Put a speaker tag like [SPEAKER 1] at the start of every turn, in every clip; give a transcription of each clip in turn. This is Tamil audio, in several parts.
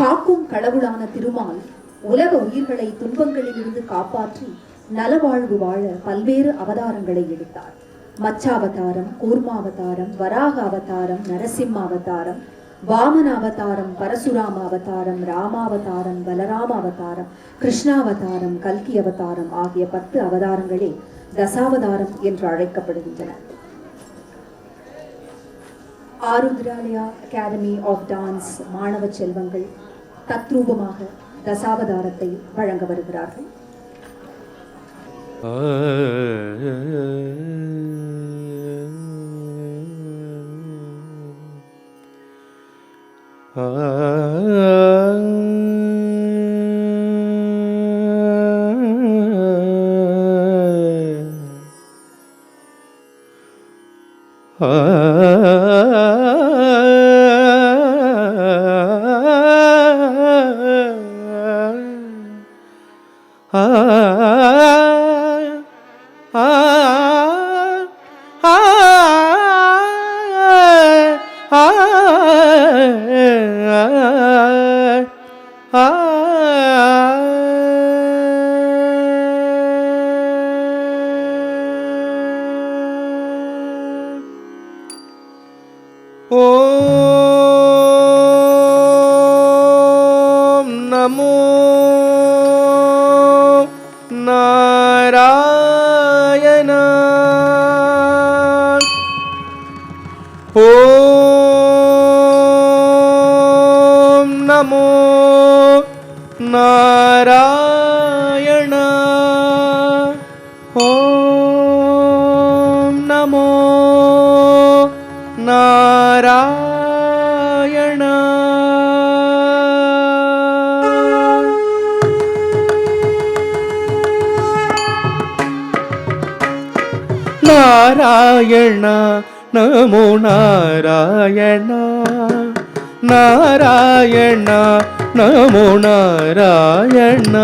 [SPEAKER 1] காக்கும் கடவுளான திருமால் உலக உயிர்களை துன்பங்களிலிருந்து காப்பாற்றி நலவாழ்வு வாழ பல்வேறு அவதாரங்களை எடுத்தார். மச்சாவதாரம், கூர்மாவதாரம், வராக அவதாரம், நரசிம்ம அவதாரம், வாமன அவதாரம், பரசுராம அவதாரம், ராமாவதாரம், பலராம அவதாரம், கிருஷ்ணாவதாரம், கல்கி அவதாரம் ஆகிய 10 அவதாரங்களே தசாவதாரம் என்று அழைக்கப்படுகின்றன. ஆருத்ராலயா அகாடமி ஆஃப் டான்ஸ் மாணவ செல்வங்கள் தத்ரூபமாக தசாவதாரத்தை வழங்க வருகிறார்கள்.
[SPEAKER 2] ஓம் நமோ நாராயணாய. ஓம் நமோ நாராயணாய. ஓம் நமோ நாராயண. நாராயண நமோ நாராயண. நாராயண நமோ நாராயண.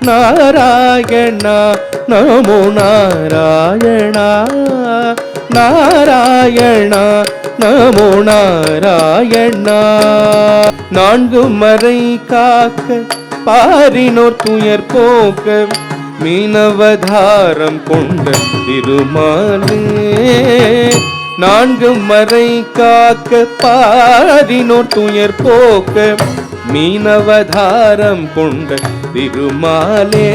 [SPEAKER 2] நாராயண நமோ நாராயண. நாராயண நமோ நாராயண. நான்கு மறை காக்க பாரினோர் துயர் போக்க மீனவதாரம் கொண்ட திருமாலே. நான்கு மறை காக்க பாரினோர் துயர் போக்க மீனவதாரம் கொண்ட திருமாலே.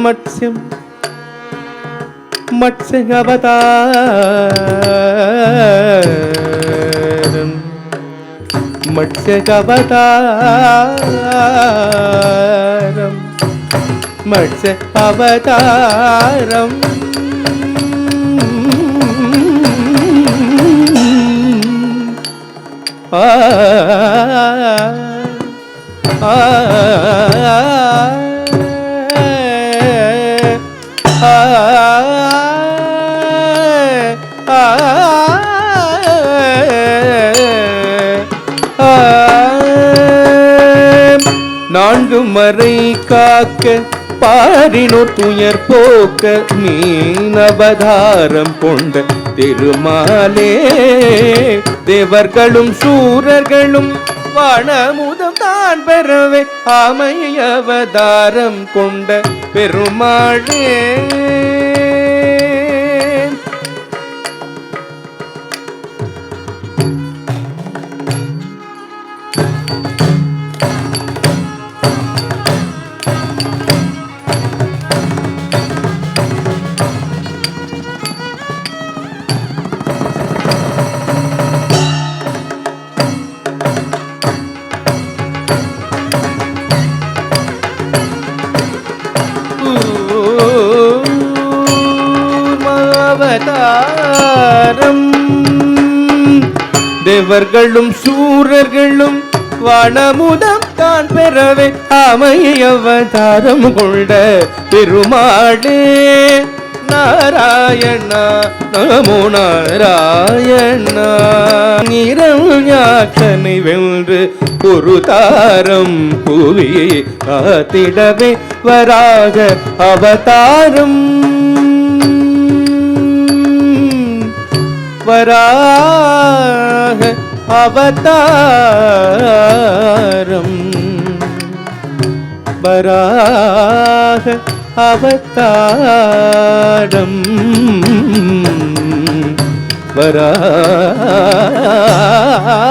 [SPEAKER 2] மத்ஸ்யம் மத்ஸ்ய அவதாரம். மத்ஸ்ய அவதாரம். மத்ஸ்ய அவதாரம். நான்கு மறை காக்க பாரினோர் துயர் போக்க மீனவதாரம் கொண்ட திருமாலே. தேவர்களும் சூரர்களும் வானமுதம் தான் பெறவே அமையவதாரம் கொண்ட பெருமாளே. அவதாரம். தேவர்களும் சூரர்களும் வானமுதம் தான் பெறவே அமையவதாரம் கொண்ட பெருமாளே. நாராயண நமோ நாராயண. இரஞாக்கனை வென்று ஒரு தாரம் புவியை காத்திடவே வராக அவதாரம். வராக அவதாரம் வராக அவதாரம்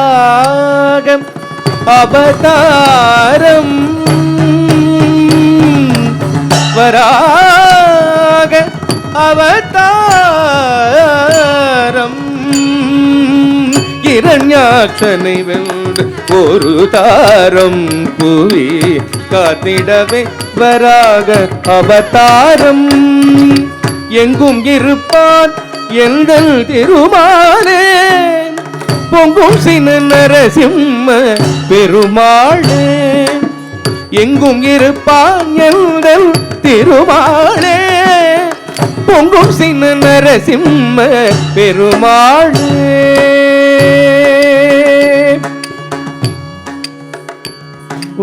[SPEAKER 2] வராக அவதாரம் வராக அவதாரம் இரண்யாட்சனை வென்று ஒரு தாரம் புவி காத்திடவே வராக அவதாரம் எங்கும் இருப்பான் எங்கள் திருமாலே பொங்கும் சின நரசிம்ம பெருமாளே எங்கும் இருப்பான் எங்கள் திருமாளே பொங்கும் சின நரசிம்ம பெருமாளே ஓ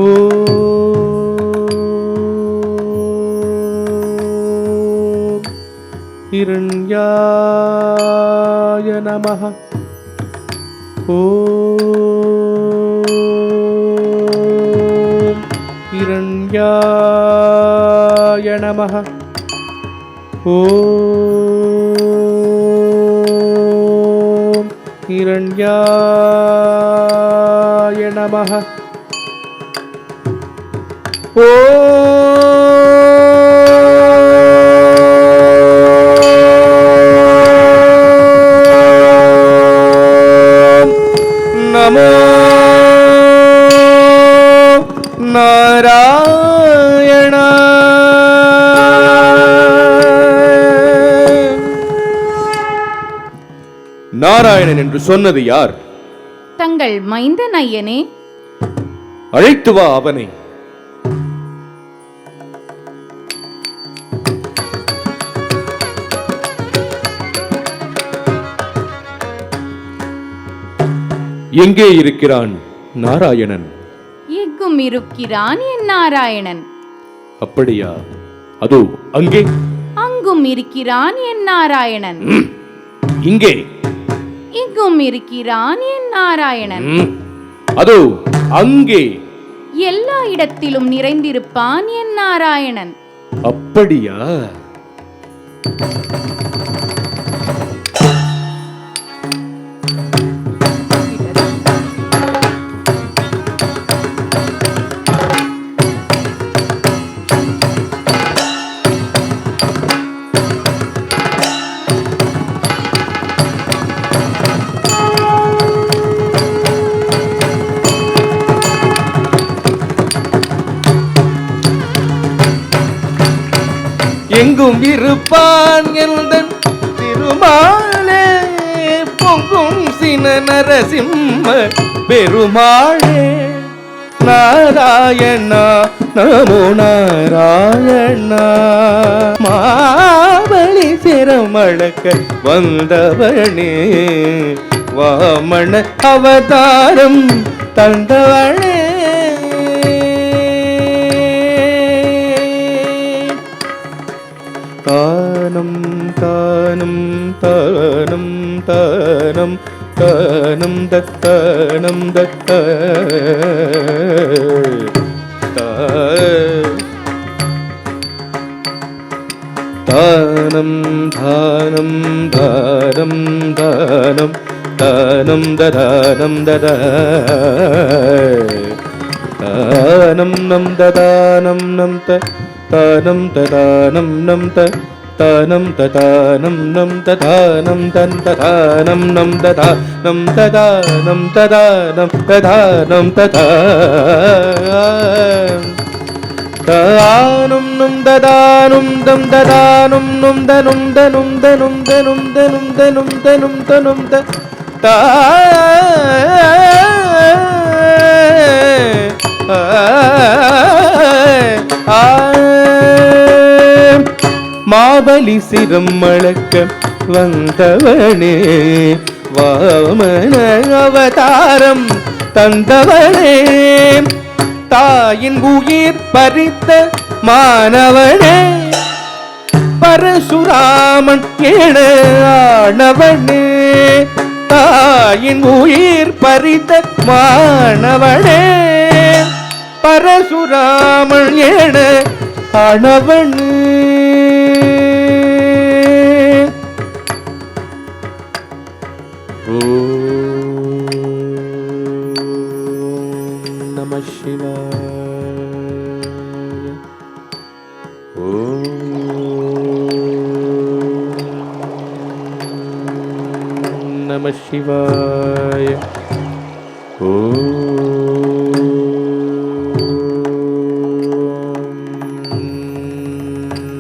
[SPEAKER 2] இரண்யாய நமஹ ஓம் இரண்யாய நமஹ ஓம் இரண்யாய நமஹ நமோ நாராயண நாராயணன் என்று சொன்னது யார்?
[SPEAKER 3] தங்கள் மைந்தன் ஐயனே.
[SPEAKER 2] அழைத்து வா அவனை. எங்கே இருக்கிறான் நாராயணன்?
[SPEAKER 3] எங்கும் இருக்கிறான் என் நாராயணன்.
[SPEAKER 2] அப்படியா? அதோ அங்கே.
[SPEAKER 3] அங்கும் இருக்கிறான் என் நாராயணன்.
[SPEAKER 2] இங்கே.
[SPEAKER 3] இங்கும் இருக்கிறான் என் நாராயணன்.
[SPEAKER 2] அதோ அங்கே.
[SPEAKER 3] எல்லா இடத்திலும் நிறைந்திருப்பான் என் நாராயணன்.
[SPEAKER 2] அப்படியா? எங்கும் இருப்பான் எந்தன் திருமாலே பொங்கும் சின நரசிம்ம பெருமாளே நாராயணா நமோ நாராயணா மாபலி சிரமழக்க வந்தவனே வாமண அவதாரம் தந்தவனே தானம் தானம் தானம் தானம் தானம் தத்தானம் தத்த தானம் தானம் தானம் தானம் தானம் ததானம் ததா தானம் நம் ததானம் நம் த தானம் ததானம் நம் த தானம் ததானம் நம் ததானம் தன் ததானம் நம் ததானம் ததானம் ததானம் ததானம் ததா தானம் நம் ததானம் தம் ததானம் நம் தனும் தனும் தனும் தனும் தனும் தனும் தனும் தனும் த தா மாபலி சிரம் மழக்க வந்தவனே வாமன அவதாரம் தந்தவனே தாயின் உயிர் பறித்த மாணவனே பரசுராமன் என ஆனவனே தாயின் உயிர் பறித்த மாணவனே பரசுராமன் என ஆனவனே. ஓம் நம சிவாய. ஓம் நம சிவாய. ஓம்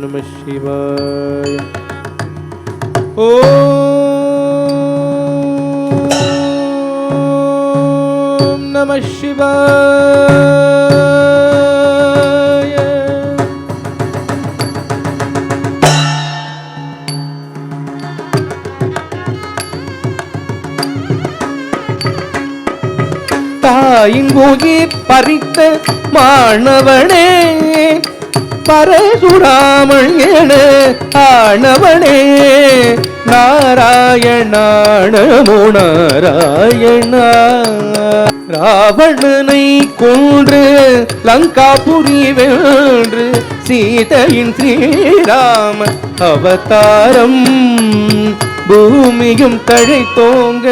[SPEAKER 2] நம சிவாய. ஓம் நம சிவாய. தாயின் உயிர் பறித்த மாணவனே பரசுராமன் என ஆனவனே. நாராயணா நமோ நாராயணா. ராவணனை கொன்று லங்காபுரி வென்று சீதையின் ஸ்ரீராம அவதாரம். பூமியும் தழைத்தோங்க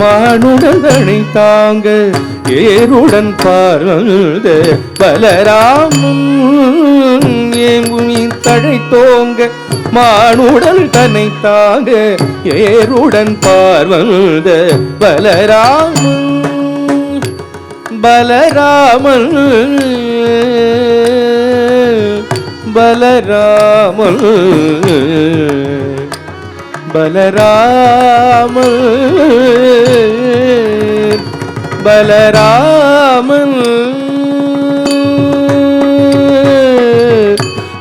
[SPEAKER 2] மானுடனை தாங்க ஏருடன் பார்வந்த பலராமன். ஏங்குமின் தழைத்தோங்க மானுடல் தன்னை தாங்க ஏருடன் பார்வந்த பலராமன். பலராமன் பலராமன் பலராமன் பலராமன்.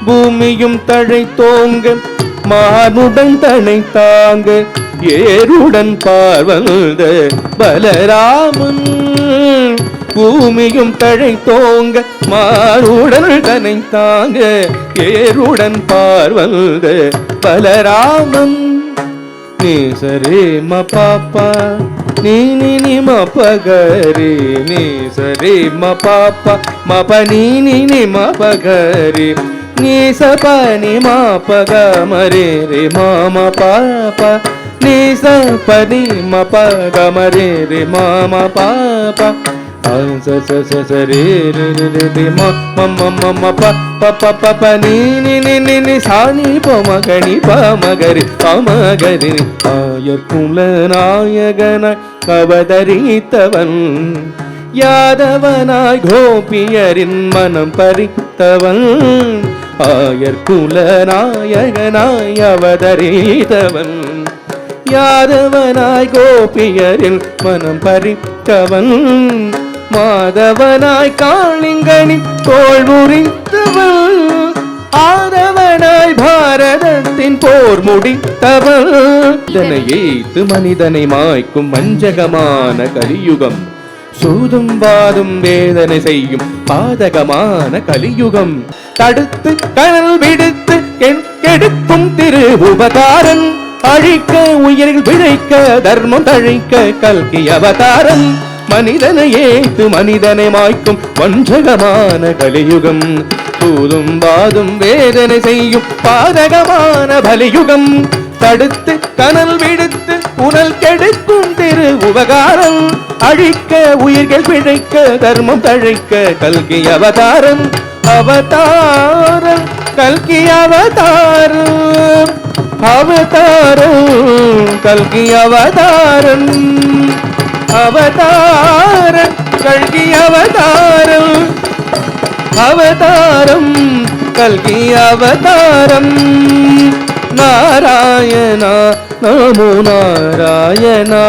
[SPEAKER 2] பூமியும் தழைத்தோங்க மானுடன் தனை தாங்க ஏருடன் பார்வந்த பலராமன். பூமியும் தழைத்தோங்க மானுடன் தனை தாங்க ஏருடன் பார்வந்த பலராமன். நீ சரே ம பாப்பா நீ நீ நீ ம பகரி. நீ சரே ம பாப்பா ம ப நீ நீ நீ ம பகரி. நீ ச ப நீ ம பக மரே ரே ம ம பாப்பா. நீ ச ப நீ ம பக மரே ரே ம ம பாப்பா. ಸ ಸ ಸ ಸ ರೇ ರೇ ರೇ ರೇ ರೇ ಮ ಮ ಮ ಮ ಮ ಪ ಪ ಪ ಪ ಪ ನೀ ನೀ ನೀ ನೀ ನೀ ಸಾ ನೀ ಪ ಮ ಗ ನೀ ಪ ಮ ಗ ರಿ ಪ ಮ ಗ ರಿ. ஆயர்குல நாயகனாய் அவதரித்தவன் யாதவனாய் கோபியரின் மனம் பறித்தவன். ஆயர்குல நாயகனாய் அவதரித்தவன் யாதவனாய் கோபியரின் மனம் பறித்தவன். மாதவனாய் காளிங்கனின் தோள் முறித்தவன். ஆதவனாய் பாரதத்தின் போர் முடித்தவன். இதனை ஏத்து மனிதனை மாய்க்கும் வஞ்சகமான கலியுகம். சூதும் வாதும் வேதனை செய்யும் பாதகமான கலியுகம். தடுத்து கனல் விடுத்து கெடுக்கும் திரு உபகாரன். அழிக்க உயிரில் பிழைக்க தர்மம் தழைக்க கல்கி அவதாரம். மனிதனை ஏத்து மனிதனை மாய்க்கும் வஞ்சகமான கலியுகம். சூதும் வாதும் வேதனை செய்யும் பாதகமான பலியுகம். தடுத்து கனல் விடுத்து உடல் கெடுக்கும் திரு உபகாரம். அழிக்க உயிர்கள் பிழைக்க தர்மம் தழைக்க கல்கி அவதாரம். அவதாரம் கல்கி அவதாரம். அவதாரம் கல்கி அவதாரம். அவதாரம் கல்கி அவதாரம். அவதாரம் கல்கி அவதாரம். நாராயணா நமோ நாராயணா.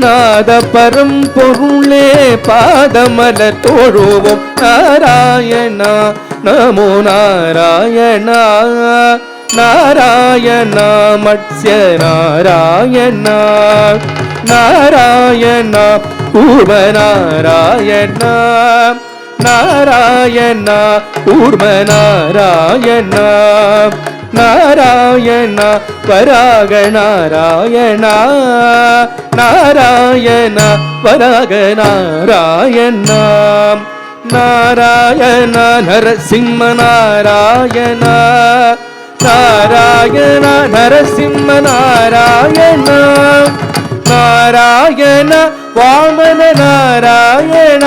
[SPEAKER 2] நாத பரம்பொருளே பாதமலர் தோழுவோம். நாராயணா நமோ நாராயணா. நாராயணா மத்ஸ்ய நாராயணா. நாராயணா கூர்ம நாராயணா. நாராயண கூர்ம நாராயண நாராயண வராக நாராயண நாராயண வராக நாராயண நாராயண நரசிம்ம நாராயண நாராயண நரசிம்ம நாராயண நாராயண வாமன நாராயண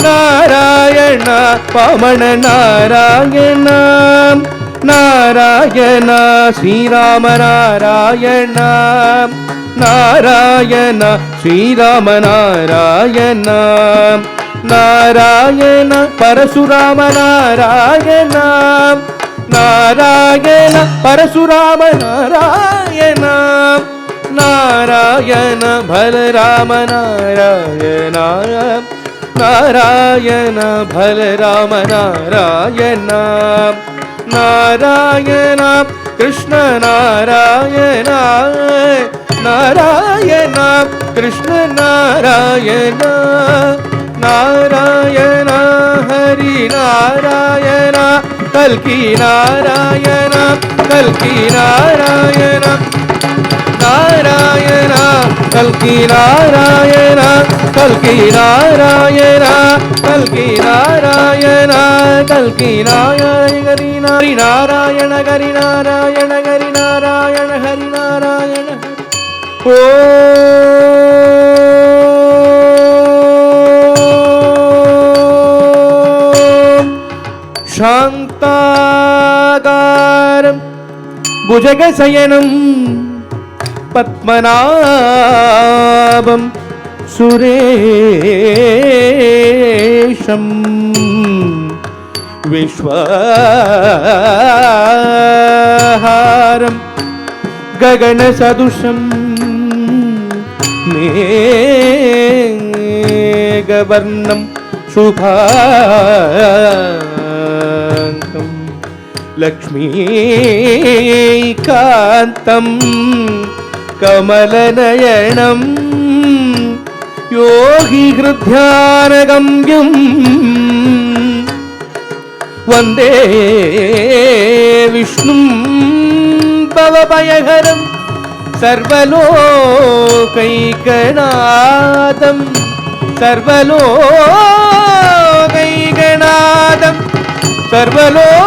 [SPEAKER 2] நாராயண வாமன நாராயண நாராயண ஸ்ரீராம நாராயண நாராயண ஸ்ரீராம நாராயண நாராயண பரசுராம நாராயண நாராயண பரசுராம நாராயண நாராயண பலராம நாராயண நாராயண பலராம நாராயண நாராயண கிருஷ்ண நாராயண நாராயண கிருஷ்ண நாராயண நாராயண ஹரி நாராயண கல்கி நாராயண கல்கி நாராயண நாராயண கல்கி நாராயண கல்கி நாராயண கல்கி நாராயண கல்கி நாராயண ஹரி நாராயண ஹரி நாராயண ஹரி நாராயண ஹரி நாராயண ஓ शान्ताकारं भुजगशयनं पद्मनाभं सुरेशं विश्वाहारं गगनसदृशं मेघवर्णं शुभाङ्गं लक्ष्मीकान्तं कमलनयनं योगिहृद्ध्यानगम्यं वन्दे विष्णुं भवभयहरं सर्वलोकैकनाथं सर्वलोकैकनाथं सर्वलोकैकनाथं